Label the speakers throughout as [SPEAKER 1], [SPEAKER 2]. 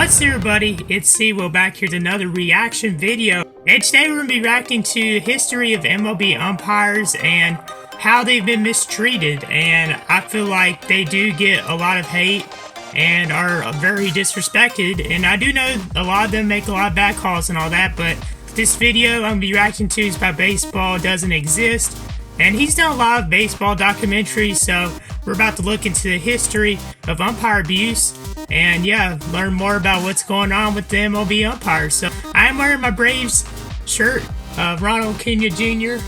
[SPEAKER 1] What's up, everybody? It's cwilyt back here with another reaction video. And today we're going to be reacting to history of MLB umpires and how they've been mistreated. And I feel like they do get a lot of hate and are very disrespected. And I do know a lot of them make a lot of bad calls and all that, but this video I'm going to be reacting to is about Baseball Doesn't Exist. And he's done a lot of baseball documentaries, so we're about to look into the history of umpire abuse and, yeah, learn more about what's going on with the MLB umpires. So, I'm wearing my Braves shirt, Ronald Acuna Jr.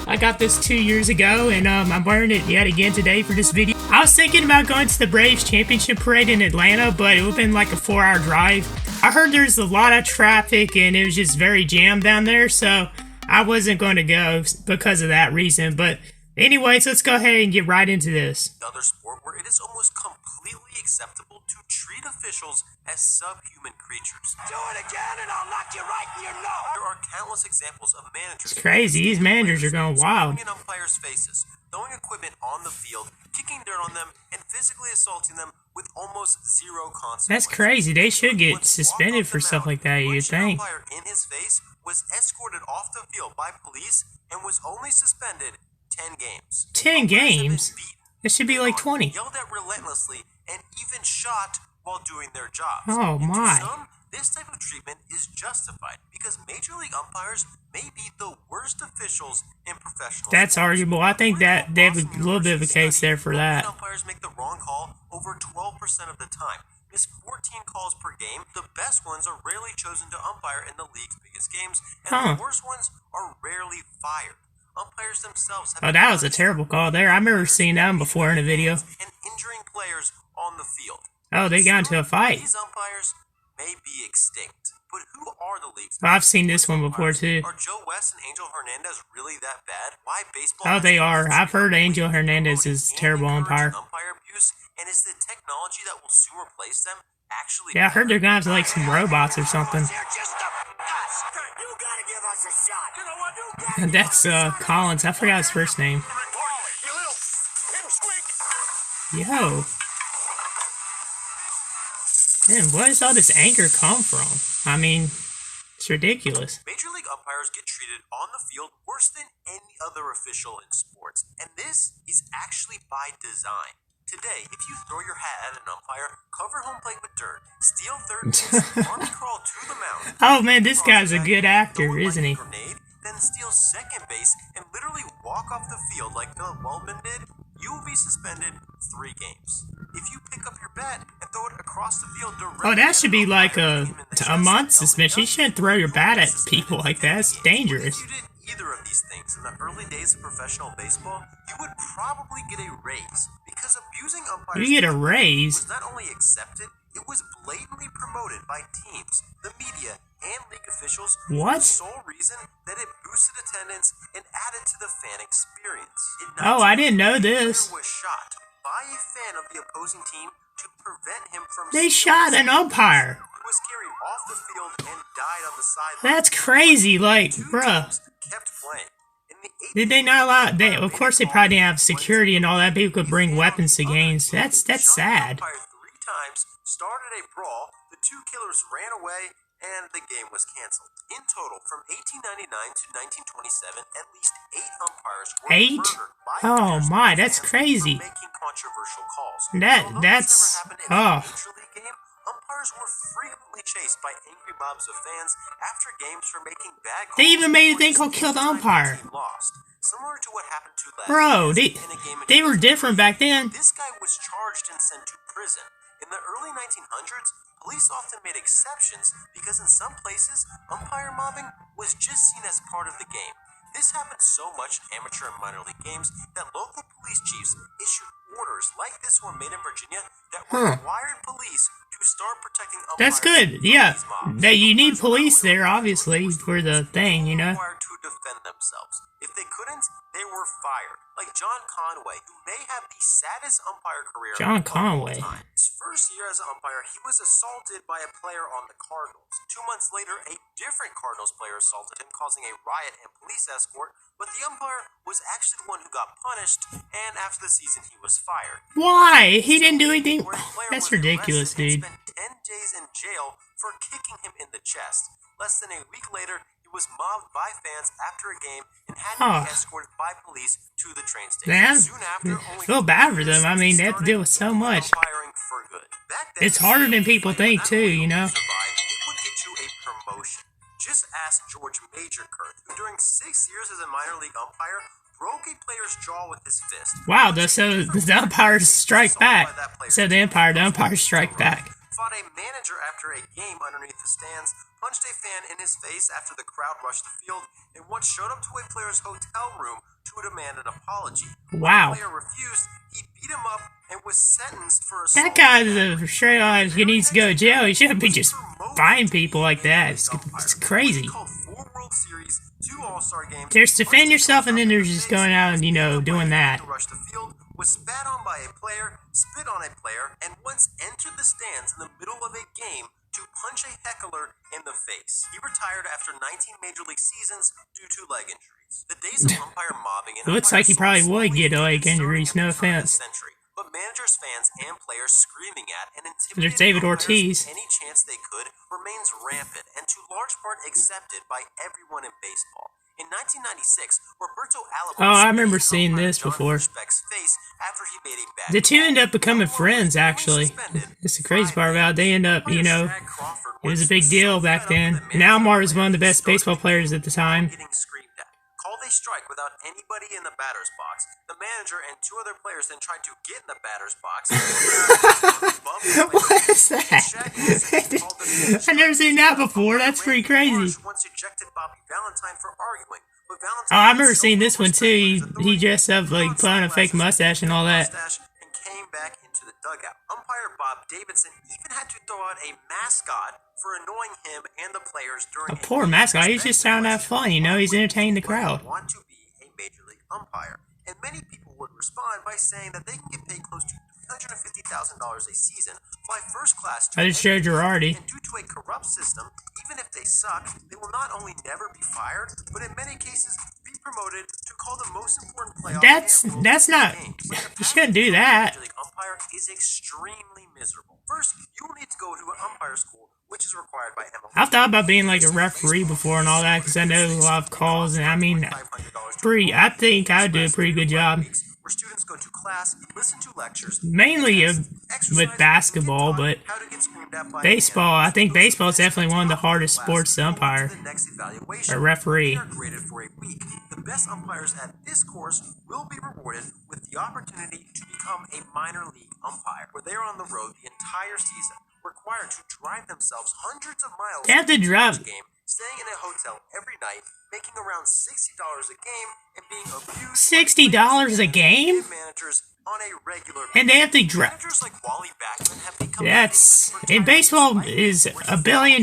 [SPEAKER 1] I got this 2 years ago, and I'm wearing it yet again today for this video. I was thinking about going to the Braves championship parade in Atlanta, but it would have been like a 4-hour drive. I heard there's a lot of traffic, and it was just very jammed down there, so I wasn't going to go because of that reason. But anyways, let's go ahead and get right into this.
[SPEAKER 2] Another sport where it is almost completely acceptable to treat officials as subhuman creatures. Do it again and I'll knock you right in your nose. There are countless examples of managers.
[SPEAKER 1] It's crazy. These managers are going wild.
[SPEAKER 2] In umpires' faces, throwing equipment on the field, kicking dirt on them, and physically assaulting them with almost zero consequences.
[SPEAKER 1] That's crazy. They should get suspended for stuff like that, you'd think.
[SPEAKER 2] Umpire in his face was escorted off the field by police and was only suspended 10 games.
[SPEAKER 1] 10 games? It should be like 20.
[SPEAKER 2] Yelled at relentlessly and even shot while doing their jobs.
[SPEAKER 1] Oh my.
[SPEAKER 2] To some, this type of treatment is justified because Major League umpires may be the worst officials in professional
[SPEAKER 1] That's
[SPEAKER 2] sports.
[SPEAKER 1] arguable. I think that they have a little bit of a case there for that.
[SPEAKER 2] Umpires make the wrong call over 12% of the time. Miss 14 calls per game. The best ones are rarely chosen to umpire in the league's biggest games, and the worst ones are rarely fired. Umpires themselves have
[SPEAKER 1] that was a terrible call there. I remember seeing that before in a video.
[SPEAKER 2] And injuring players on the field.
[SPEAKER 1] Oh, they got into a fight.
[SPEAKER 2] These umpires may be extinct, but who are the league's?
[SPEAKER 1] I've seen this one before too.
[SPEAKER 2] Are Joe West and Angel Hernandez really that bad? Why baseball?
[SPEAKER 1] Oh, they are. I've heard Angel Hernandez is a terrible umpire.
[SPEAKER 2] Umpire abuse, and is the technology that will soon replace them actually?
[SPEAKER 1] Yeah, I heard they're gonna have like some robots or something. That's Collins. I forgot his first name. Yo. Man, where does all this anger come from? I mean, it's ridiculous.
[SPEAKER 2] Major League umpires get treated on the field worse than any other official in sports, and this is actually by design. Today, if you throw your hat at an umpire, cover home plate with dirt, steal third base, army crawl to the mound.
[SPEAKER 1] Oh man, this guy's a good actor, isn't he?
[SPEAKER 2] Grenade, then steal second base and literally walk off the field like Philip Waldman did, you will be suspended 3 games. If you pick up your bat and throw it across the field directly,
[SPEAKER 1] oh, that should be like a month suspension. You shouldn't throw your bat at people like that. It's dangerous.
[SPEAKER 2] If you did either of these things in the early days of professional baseball, you would probably get a raise because abusing umpires.
[SPEAKER 1] You get a raise?
[SPEAKER 2] Was not only accepted, it was blatantly promoted by teams, the media, and league officials.
[SPEAKER 1] What?
[SPEAKER 2] For the sole reason that it boosted attendance and added to the fan experience.
[SPEAKER 1] Oh, I didn't know this.
[SPEAKER 2] Was shot by a fan of the opposing team to prevent him from.
[SPEAKER 1] They shot an umpire.
[SPEAKER 2] He was carried off the field and died on the sideline.
[SPEAKER 1] That's crazy, like, bruh.
[SPEAKER 2] Kept playing.
[SPEAKER 1] Did they not allow? Of course, they probably didn't have security and all that. People could bring weapons to games. That's sad.
[SPEAKER 2] 3 times, started a brawl. The 2 killers ran away, and the game was canceled. In total, from 1899 to 1927, at least 8 umpires were
[SPEAKER 1] 8?
[SPEAKER 2] murdered by
[SPEAKER 1] Oh my, that's
[SPEAKER 2] fans
[SPEAKER 1] crazy.
[SPEAKER 2] for making controversial calls.
[SPEAKER 1] That's
[SPEAKER 2] Umpires were frequently chased by angry mobs of fans after games for making bad calls.
[SPEAKER 1] They even made a thing called Kill the Umpire.
[SPEAKER 2] Lost. Similar to what happened to last
[SPEAKER 1] Bro,
[SPEAKER 2] season
[SPEAKER 1] they were different back then.
[SPEAKER 2] This guy was charged and sent to prison. In the early 1900s, police often made exceptions because in some places, umpire mobbing was just seen as part of the game. This happened so much in amateur and minor league games that local police chiefs issued orders like this one made in Virginia that required police to start protecting umpires.
[SPEAKER 1] That's good, yeah. That you need police there, obviously, for the thing, you know.
[SPEAKER 2] Required to defend themselves. If they couldn't, they were fired. like John Conway, who may have the saddest umpire career
[SPEAKER 1] John
[SPEAKER 2] of all
[SPEAKER 1] Conway.
[SPEAKER 2] time. His first year as an umpire, he was assaulted by a player on the Cardinals. 2 months later, a different Cardinals player assaulted him, causing a riot and police escort, but the umpire was actually the one who got punished, and after the season, he was fired.
[SPEAKER 1] Why? He didn't do anything.
[SPEAKER 2] Where the player
[SPEAKER 1] That's
[SPEAKER 2] was
[SPEAKER 1] ridiculous,
[SPEAKER 2] arrested and
[SPEAKER 1] dude.
[SPEAKER 2] spent 10 days in jail for kicking him in the chest. Less than a week later, he was mobbed by fans after a game and had to be escorted by police to the train station.
[SPEAKER 1] Man,
[SPEAKER 2] Soon after,
[SPEAKER 1] I feel bad for them. I mean, they have to deal with so much.
[SPEAKER 2] For good. Back then,
[SPEAKER 1] It's harder than people think, too, you know?
[SPEAKER 2] it would get you a promotion. Just ask George Majorkirth, who during 6 years as a minor league umpire broke a player's jaw with his fist.
[SPEAKER 1] Wow, so the umpires strike back. So the umpires strike back.
[SPEAKER 2] Fought a manager after a game underneath the stands, punched a fan in his face after the crowd rushed the field, and once showed up to a player's hotel room to demand an apology.
[SPEAKER 1] Wow.
[SPEAKER 2] When the player refused, he beat him up and was sentenced for assault.
[SPEAKER 1] That guy's a straight on. He needs to go to jail. He shouldn't be just fining people like that. It's crazy.
[SPEAKER 2] Called 4 World Series, 2 All-Star games.
[SPEAKER 1] There's defend yourself, and then there's just going out and, you know, doing that.
[SPEAKER 2] Rushed the field, was spat on by a player, spit on a player, and once entered the stands in the middle of a game to punch a heckler in the face. He retired after 19 Major League seasons due to leg injuries. The days of umpire mobbing and
[SPEAKER 1] It looks like he probably would get leg injuries, no offense.
[SPEAKER 2] But managers, fans, and players screaming at and intimidating
[SPEAKER 1] There's David Ortiz.
[SPEAKER 2] any chance they could remains rampant and to large part accepted by everyone in baseball. In 1996, Roberto Alomar.
[SPEAKER 1] Oh, I remember seeing this before.
[SPEAKER 2] Face after he made a bad
[SPEAKER 1] The two end up becoming friends, actually. That's the crazy part about it. They end up, you know, it was a big deal back then. And Alomar was one of the best baseball players at the time.
[SPEAKER 2] Getting screamed at. Called a strike without anybody in the batter's box. The manager and 2 other players then tried to get in the batter's box.
[SPEAKER 1] What is that? I've never seen that before. That's pretty crazy.
[SPEAKER 2] Once ejected Bobby Valentine for arguing. But
[SPEAKER 1] Oh,
[SPEAKER 2] Valentine
[SPEAKER 1] I remember seeing this one too. He dressed up like put on a fake mustache and all that.
[SPEAKER 2] And came back into the dugout. Umpire Bob Davidson even had to throw out a mascot for annoying him and the players during
[SPEAKER 1] A poor mascot. He's just trying to have fun, you know. He's entertaining the crowd.
[SPEAKER 2] Want to be a major league umpire, and many people would respond by saying that they can get paid close to $350,000 a season, fly first class to
[SPEAKER 1] I just showed Girardi.
[SPEAKER 2] and due to a corrupt system, even if they suck, they will not only never be fired, but in many cases be promoted to call the most important playoff
[SPEAKER 1] That's not. You shouldn't do that.
[SPEAKER 2] Major League umpire is extremely miserable. First, you will need to go to an umpire school, which is required by MLB.
[SPEAKER 1] I've thought about being like a referee before and all that because I know a lot of calls, and I mean, I think I would do a pretty good job.
[SPEAKER 2] Where students go to class, listen to lectures,
[SPEAKER 1] Mainly with basketball, but
[SPEAKER 2] how to get screamed at by
[SPEAKER 1] baseball, I think baseball is definitely one of the hardest sports to umpire
[SPEAKER 2] the next evaluation.
[SPEAKER 1] or referee.
[SPEAKER 2] They are graded for a week. The best umpires at this course will be rewarded with the opportunity to become a minor league umpire, where they are on the road the entire season, required to drive themselves hundreds of miles
[SPEAKER 1] They have to drive.
[SPEAKER 2] each game, staying in a hotel every night, making around $60 a game, and being abused
[SPEAKER 1] $60 a game?
[SPEAKER 2] by managers on a regular
[SPEAKER 1] And they have to drive.
[SPEAKER 2] Managers like Wally Backman have become
[SPEAKER 1] That's
[SPEAKER 2] famous for
[SPEAKER 1] and baseball
[SPEAKER 2] driving
[SPEAKER 1] is $1 billion,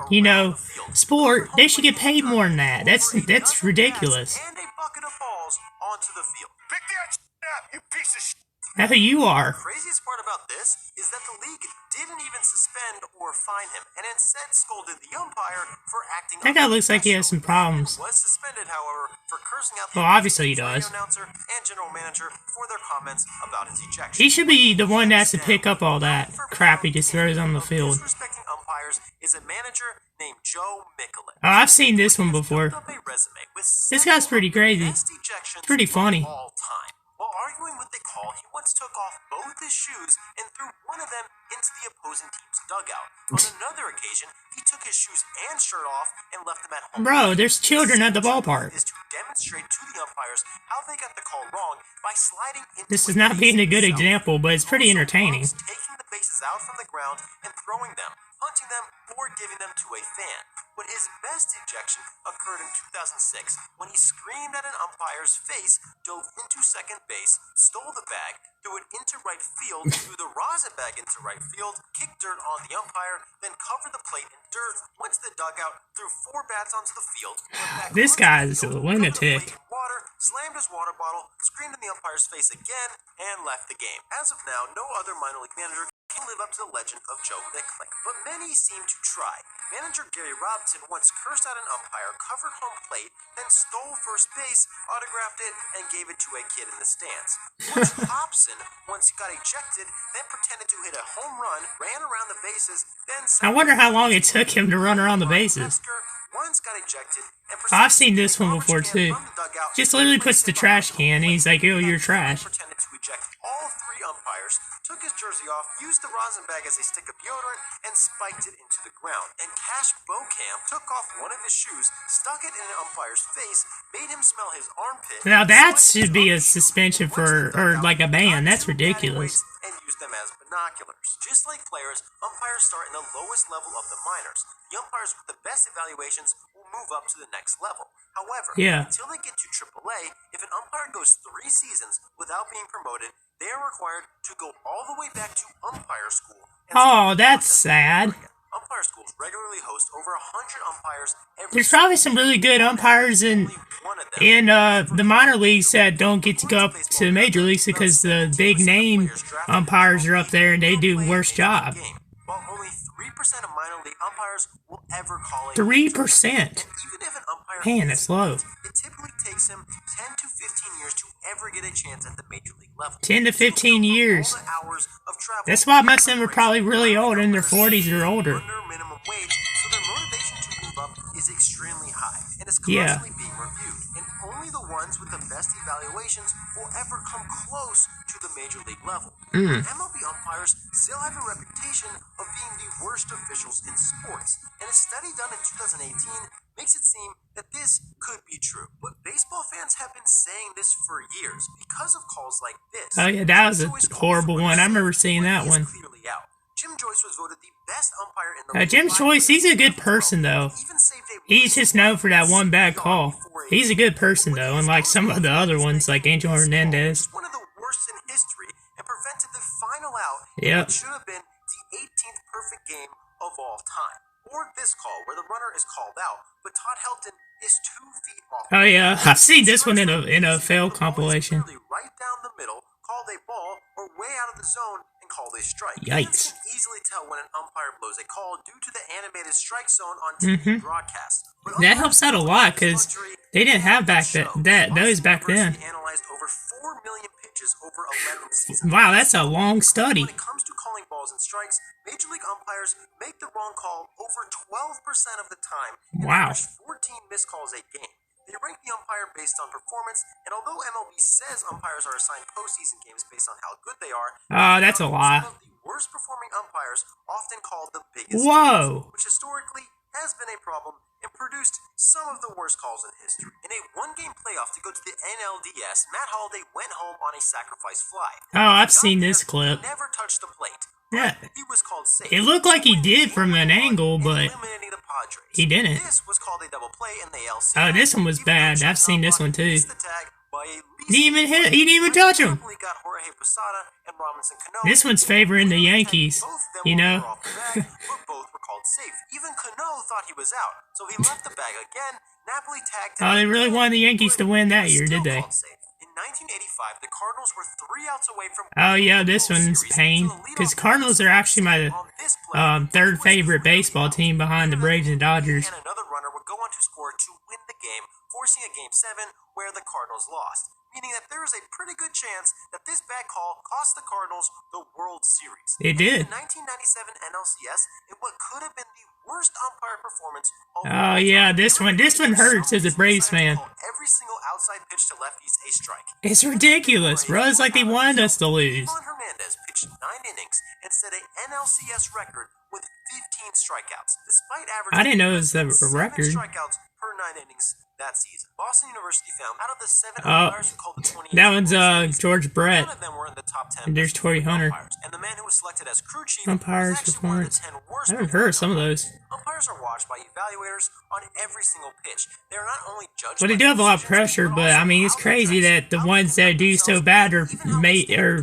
[SPEAKER 1] you know, sport. They should get paid more than that. That's ridiculous.
[SPEAKER 2] and a bucket of balls onto the field. Pick that up, you piece of shit.
[SPEAKER 1] That's who you are.
[SPEAKER 2] The craziest part about this is that the league didn't even suspend or fine him, and instead scolded the umpire for acting.
[SPEAKER 1] That guy looks like he has some problems.
[SPEAKER 2] Was suspended, however, for cursing out the
[SPEAKER 1] Well, obviously he
[SPEAKER 2] radio
[SPEAKER 1] does.
[SPEAKER 2] announcer and general manager for their comments about his ejection.
[SPEAKER 1] He should be the one that has to pick up all that crap he just throws on the field.
[SPEAKER 2] Disrespecting umpires is a manager named Joe Mickelin.
[SPEAKER 1] Oh, I've seen this one before.
[SPEAKER 2] Up a resume with
[SPEAKER 1] This guy's pretty crazy.
[SPEAKER 2] best ejections
[SPEAKER 1] Pretty funny.
[SPEAKER 2] of all time. While arguing with the call, he once took off both his shoes and threw one of them into the opposing team's dugout. On another occasion, he took his shoes and shirt off and left them at home.
[SPEAKER 1] Bro, there's children at the ballpark.
[SPEAKER 2] Is to demonstrate to the umpires how they got the call wrong by sliding into
[SPEAKER 1] This is not being a good
[SPEAKER 2] base itself.
[SPEAKER 1] example, but it's pretty
[SPEAKER 2] Also
[SPEAKER 1] entertaining.
[SPEAKER 2] involves taking the bases out from the ground and throwing them, punching them, or giving them to a fan. But his best ejection occurred in 2006 when he screamed at an umpire's face, dove into second base, stole the bag, threw it into right field, threw the rosin bag into right field, kicked dirt on the umpire, then covered the plate in dirt, went to the dugout, threw 4 bats onto the field, went back
[SPEAKER 1] This
[SPEAKER 2] onto the
[SPEAKER 1] guy's
[SPEAKER 2] field,
[SPEAKER 1] a
[SPEAKER 2] covered the
[SPEAKER 1] lunatic.
[SPEAKER 2] plate in water, water, slammed his water bottle, screamed in the umpire's face again, and left the game. As of now, no other minor league manager can live up to the legend of Joe Nicklick, but many seem to try. Manager Gary Robinson once cursed out an umpire, covered home plate, then stole first base, autographed it, and gave it to a kid in the stands. Butch Hobson once got ejected, then pretended to hit a home run, ran around the bases, then...
[SPEAKER 1] I wonder how long it took him to run around the bases.
[SPEAKER 2] Once got ejected and
[SPEAKER 1] I've seen this one before too. Just literally puts the trash can and he's like, "Oh, you're trash."
[SPEAKER 2] Pretended to eject all three umpires, took his jersey off, used the rosin bag as a stick of deodorant, and spiked it into the ground. And Cash Bocamp took off one of his shoes, stuck it in an umpire's face, made him smell his armpit.
[SPEAKER 1] Now that should be a suspension for, or like a ban. That's ridiculous.
[SPEAKER 2] And use them as binoculars. Just like players, umpires start in the lowest level of the minors. The umpires with the best evaluations will move up to the next level. However, until they get to AAA, if an umpire goes 3 seasons without being promoted, they are required to go all the way back to umpire school.
[SPEAKER 1] Oh, that's sad.
[SPEAKER 2] Umpire schools regularly host over 100 umpires every
[SPEAKER 1] There's probably some really good umpires in the minor leagues that don't get to go up to major leagues because the big name umpires are up there and they do worse job.
[SPEAKER 2] While only 3% of minor league umpires will ever call a
[SPEAKER 1] 3%.
[SPEAKER 2] Even if an umpire
[SPEAKER 1] Man, that's low.
[SPEAKER 2] It typically takes him 10 to 15 years to ever get a chance at the major league level.
[SPEAKER 1] 10 to 15 years. That's why most of them are probably really old, in their 40s or older.
[SPEAKER 2] Under minimum wage, so their motivation to move up is extremely high and is constantly being reviewed. And only the ones with the best evaluations will ever come close to the major league level. MLB umpires still have a reputation of being the worst officials in sports, and a study done in 2018 makes it seem that this could be true. But baseball fans have been saying this for years because of calls like this.
[SPEAKER 1] Oh yeah, that was a horrible one. I remember seeing that one.
[SPEAKER 2] Clearly out. Jim Joyce was voted the best umpire in the
[SPEAKER 1] Jim Joyce, he's a good person though. He's just known for that one bad call. He's a good person though, unlike some of the other ones like Angel Hernandez.
[SPEAKER 2] One of the worst in history and prevented the final out.
[SPEAKER 1] Yep.
[SPEAKER 2] It should have been the 18th perfect game of all time. Or this call where the runner is called out, but Todd Helton is 2 feet off.
[SPEAKER 1] Oh yeah, I've seen this one in a fail compilation.
[SPEAKER 2] Right down the middle, called a ball or way out of the zone and called a strike.
[SPEAKER 1] Yikes.
[SPEAKER 2] You can easily tell when an umpire blows a call due to the animated strike zone on TV broadcast. That
[SPEAKER 1] helps out a lot because they didn't have those back then.
[SPEAKER 2] Analyzed over 4 million pitches over 11 seasons.
[SPEAKER 1] Wow, that's a long study.
[SPEAKER 2] When it comes to calling balls and strikes, Major League umpires make the wrong call over 12% of the time.
[SPEAKER 1] Wow.
[SPEAKER 2] 14 missed calls a game. They rank the umpire based on performance, and although MLB says umpires are assigned postseason games based on how good they are,
[SPEAKER 1] that's a lie.
[SPEAKER 2] Some of the worst performing umpires often called the biggest
[SPEAKER 1] Whoa.
[SPEAKER 2] games, which historically has been a problem and produced some of the worst calls in history. In a one-game playoff to go to the NLDS, Matt Holliday went home on a sacrifice fly.
[SPEAKER 1] Oh, I've seen this clip.
[SPEAKER 2] Never touched the plate.
[SPEAKER 1] Yeah.
[SPEAKER 2] He was called safe.
[SPEAKER 1] It looked like he did from an angle, but he didn't.
[SPEAKER 2] This was called a double play in the LC.
[SPEAKER 1] Oh, this one was bad. I've seen this one too. He
[SPEAKER 2] He
[SPEAKER 1] didn't even touch him.
[SPEAKER 2] Got Jorge Posada and Robinson Cano.
[SPEAKER 1] This one's favoring the Yankees, you know.
[SPEAKER 2] But both were called safe. Even Cano thought he was out, so he left the bag again. Napoli tagged him.
[SPEAKER 1] Oh, they really wanted the Yankees to win that year, did they?
[SPEAKER 2] In 1985, the Cardinals were 3 outs away from.
[SPEAKER 1] Oh yeah, this one's pain because Cardinals are actually my third favorite baseball team behind the Braves and Dodgers.
[SPEAKER 2] And another runner would go on to score to win the game, forcing a Game 7 where the Cardinals lost. Meaning that there is a pretty good chance that this bad call cost the Cardinals the World Series.
[SPEAKER 1] It did.
[SPEAKER 2] In the 1997 NLCS, in what could have been the worst umpire performance.
[SPEAKER 1] Oh yeah, this one hurts as a Braves fan.
[SPEAKER 2] Every single outside pitch to lefties a strike.
[SPEAKER 1] It's ridiculous, bro. It's like they wanted us to lose.
[SPEAKER 2] Ivan Hernandez pitched 9 innings and set an NLCS record with 15 strikeouts, despite averaging.
[SPEAKER 1] I didn't know it was a
[SPEAKER 2] 7
[SPEAKER 1] record.
[SPEAKER 2] strikeouts per 9 innings that season. Boston University found out of the 7 umpires who called the 20.
[SPEAKER 1] That one's George Brett.
[SPEAKER 2] None of them were in the top 10.
[SPEAKER 1] And there's Torrey Hunter.
[SPEAKER 2] And the man who was selected as crew chief
[SPEAKER 1] Umpires
[SPEAKER 2] was actually one of the
[SPEAKER 1] performance.
[SPEAKER 2] 10 worst
[SPEAKER 1] I haven't heard of some of those.
[SPEAKER 2] Umpires are watched by evaluators on every single pitch. They are not only judged.
[SPEAKER 1] Well, they do have a lot of pressure, but I mean, it's crazy that the ones that do so bad are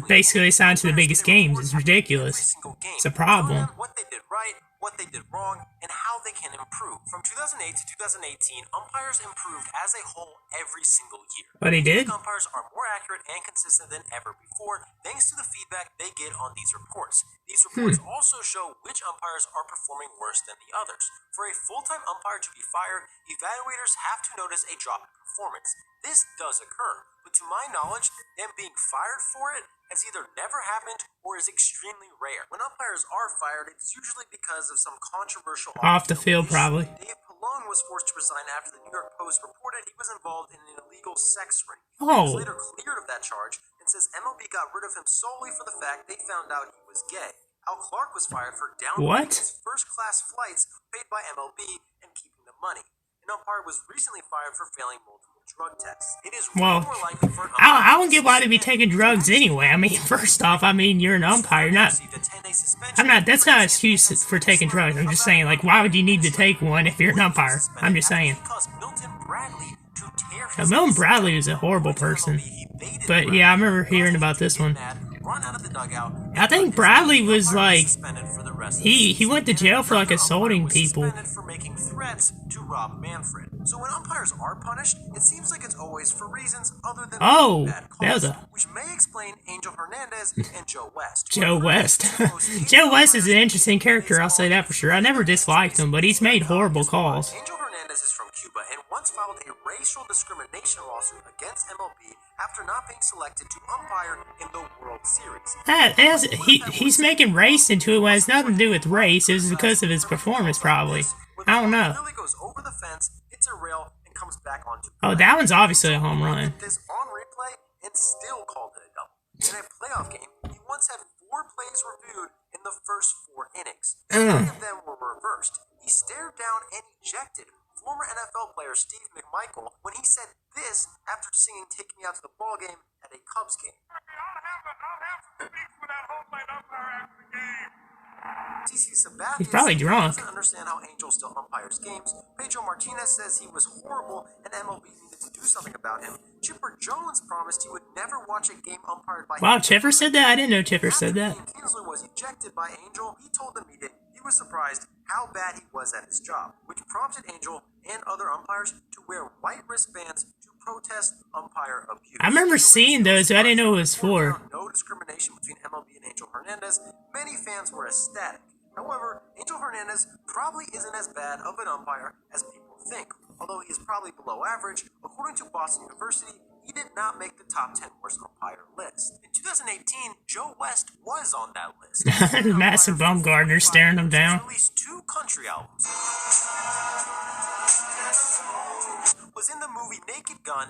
[SPEAKER 1] basically assigned to the biggest games. It's ridiculous. It's a problem.
[SPEAKER 2] What they did right, what they did wrong, and how they can improve. From 2008 to 2018, umpires improved as a whole every single year.
[SPEAKER 1] Oh, they did?
[SPEAKER 2] Umpires are more accurate and consistent than ever before, thanks to the feedback they get on these reports. These reports also show which umpires are performing worse than the others. For a full-time umpire to be fired, evaluators have to notice a drop in performance. This does occur, but to my knowledge, them being fired for it has either never happened or is extremely rare. When umpires are fired, it's usually because of some controversial
[SPEAKER 1] Off the field, probably.
[SPEAKER 2] Dave Pallone was forced to resign after the New York Post reported he was involved in an illegal sex ring. He was
[SPEAKER 1] Oh,
[SPEAKER 2] later cleared of that charge and says MLB got rid of him solely for the fact they found out he was gay. Al Clark was fired for downpaying his first-class flights paid by MLB and keeping the money. An umpire was recently fired for failing multiple drug tests. It is
[SPEAKER 1] well,
[SPEAKER 2] more likely for an
[SPEAKER 1] I don't get why they'd be taking drugs anyway. I mean, first off, I mean, you're an umpire. That's not an excuse for taking drugs. I'm just saying, like, why would you need to take one if you're an umpire? I'm just saying. Now, Milton Bradley was a horrible person. But, yeah, I remember hearing about this one. I think Bradley was, like, he went to jail for, like, assaulting people.
[SPEAKER 2] So when umpires are punished, it seems like it's always for reasons other than bad calls, which may explain Angel Hernandez and Joe West.
[SPEAKER 1] Joe West. Joe West is an interesting character, I'll say that for sure. I never disliked him, but he's made horrible calls.
[SPEAKER 2] Angel Hernandez is from Cuba and once filed a racial discrimination lawsuit against MLB after not being selected to umpire in the World Series.
[SPEAKER 1] He's making race into it when it has nothing to do with race. It was because of his performance, probably. I don't know.
[SPEAKER 2] Goes over the fence, hits a rail, and comes back onto
[SPEAKER 1] Oh, that one's obviously a home run.
[SPEAKER 2] this on replay and still called it a double. In a playoff game, he once had 4 plays reviewed in the first 4 innings. 3 of them were reversed. He stared down and ejected former NFL player Steve McMichael when he said this after singing "Take Me Out to the Ball Game" at a Cubs game.
[SPEAKER 1] He's probably drunk.
[SPEAKER 2] Doesn't understand how Angel still umpires games. Pedro Martinez says he was horrible and MLB needed to do something about him. Chipper Jones promised he would never watch a game umpired by
[SPEAKER 1] Wow, Chipper said that? I didn't know Chipper said that.
[SPEAKER 2] After Kinsler was ejected by Angel, he told the media he was surprised how bad he was at his job, which prompted Angel and other umpires to wear white wristbands to protest umpire abuse.
[SPEAKER 1] I remember seeing those, but I didn't know what it was for.
[SPEAKER 2] No discrimination between MLB and Angel Hernandez. Many fans were ecstatic. However, Angel Hernandez probably isn't as bad of an umpire as people think. Although he is probably below average, according to Boston University, he did not make the top 10 worst umpire list. In 2018, Joe West was on that list.
[SPEAKER 1] Massive Bumgarner staring him down.
[SPEAKER 2] Released 2 country albums. Was in the movie Naked Gun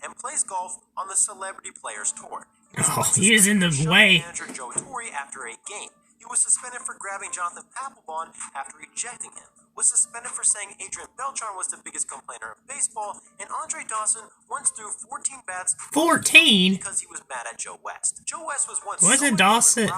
[SPEAKER 2] and plays golf on the Celebrity Players Tour.
[SPEAKER 1] Oh, he is in the way.
[SPEAKER 2] Manager Joe Torre after a game. He was suspended for grabbing Jonathan Papelbon after ejecting him. Was suspended for saying Adrian Beltran was the biggest complainer of baseball, and Andre Dawson once threw 14 bats
[SPEAKER 1] 14?
[SPEAKER 2] because he was mad at Joe West. Joe West was once
[SPEAKER 1] Wasn't Dawson...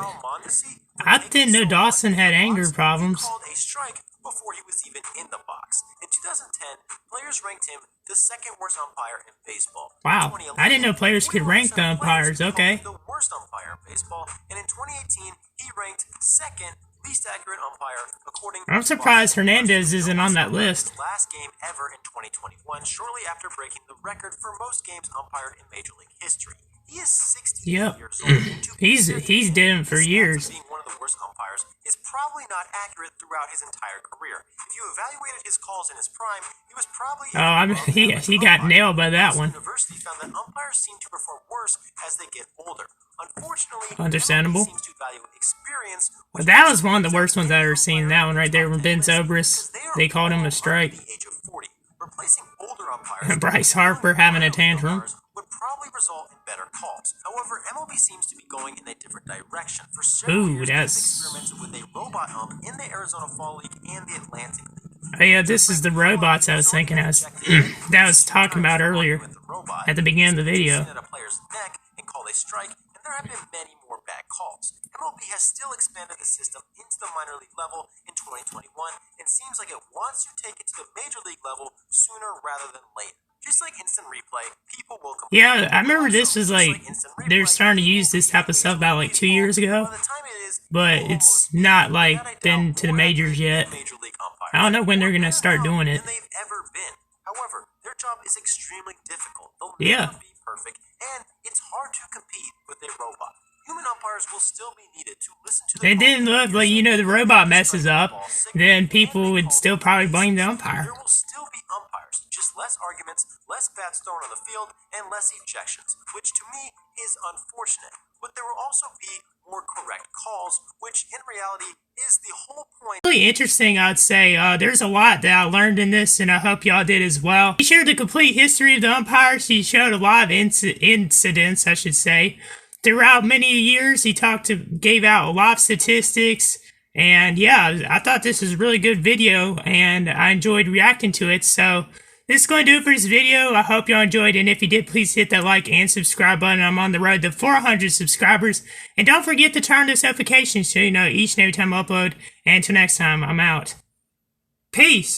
[SPEAKER 1] I didn't know Dawson had anger problems.
[SPEAKER 2] Called a strike before he was even in the box. In 2010, players ranked him the 2nd worst umpire in baseball.
[SPEAKER 1] Wow, I didn't know players could rank the umpires. Okay.
[SPEAKER 2] The worst umpire in baseball, and in 2018, he ranked 2nd least accurate umpire according.
[SPEAKER 1] I'm surprised Hernandez isn't on that list.
[SPEAKER 2] Last game ever in 2021, shortly after breaking the record for most games umpired in Major League history. He is 60 years old.
[SPEAKER 1] He's done for years.
[SPEAKER 2] Being one of the worst umpires is probably not accurate throughout his entire career. If you evaluated his calls in his prime, he was probably.
[SPEAKER 1] He got nailed by that one.
[SPEAKER 2] University found that umpires seem to perform worse as they get older. Unfortunately,
[SPEAKER 1] understandable.
[SPEAKER 2] Seems to value experience.
[SPEAKER 1] Well, that was one of the worst ones I've ever seen. That one right there when Ben Zobrist, they called him a strike.
[SPEAKER 2] The age of 40, replacing older umpires.
[SPEAKER 1] Bryce Harper having a tantrum.
[SPEAKER 2] Would probably result in better calls. However, MLB seems to be going in a different direction. For several years, they've experimented with a robot ump in the Arizona Fall League and the Atlantic League.
[SPEAKER 1] Oh yeah, this is the robots I was thinking of. That I was talking about earlier at the beginning of the video.
[SPEAKER 2] At a player's neck and called a strike, and there have been many more bad calls. MLB has still expanded the system into the minor league level in 2021 and seems like it wants to take it to the major league level sooner rather than later. If Just like instant replay, people will complain.
[SPEAKER 1] Yeah, I remember this was like,
[SPEAKER 2] instant
[SPEAKER 1] they're
[SPEAKER 2] replay,
[SPEAKER 1] starting to use this type of stuff about like 2 years ago,
[SPEAKER 2] by the time it is,
[SPEAKER 1] but
[SPEAKER 2] people
[SPEAKER 1] it's
[SPEAKER 2] almost
[SPEAKER 1] not
[SPEAKER 2] that
[SPEAKER 1] like
[SPEAKER 2] I doubt
[SPEAKER 1] been to the
[SPEAKER 2] more
[SPEAKER 1] majors
[SPEAKER 2] accurate
[SPEAKER 1] yet.
[SPEAKER 2] than Major League umpires.
[SPEAKER 1] I don't know when they're
[SPEAKER 2] More
[SPEAKER 1] gonna start
[SPEAKER 2] better
[SPEAKER 1] doing it.
[SPEAKER 2] than they've ever been. However, their job is extremely difficult. They'll
[SPEAKER 1] Yeah.
[SPEAKER 2] never be perfect, and it's hard to compete with a robot. Human umpires will still be needed to listen to the
[SPEAKER 1] And then look, like, you know, the robot messes up, then people would still probably blame the umpire.
[SPEAKER 2] There will still be umpires, just less arguments, less bats thrown on the field, and less ejections, which to me is unfortunate. But there will also be more correct calls, which in reality is the whole point.
[SPEAKER 1] Really interesting, I'd say. There's a lot that I learned in this, and I hope y'all did as well. He shared the complete history of the umpires. He showed a lot of incidents, I should say. Throughout many years, he gave out a lot of statistics, and yeah, I thought this was a really good video, and I enjoyed reacting to it. So this is going to do it for this video. I hope y'all enjoyed, and if you did, please hit that like and subscribe button. I'm on the road to 400 subscribers, and don't forget to turn those notifications so you know each and every time I upload. And until next time, I'm out. Peace.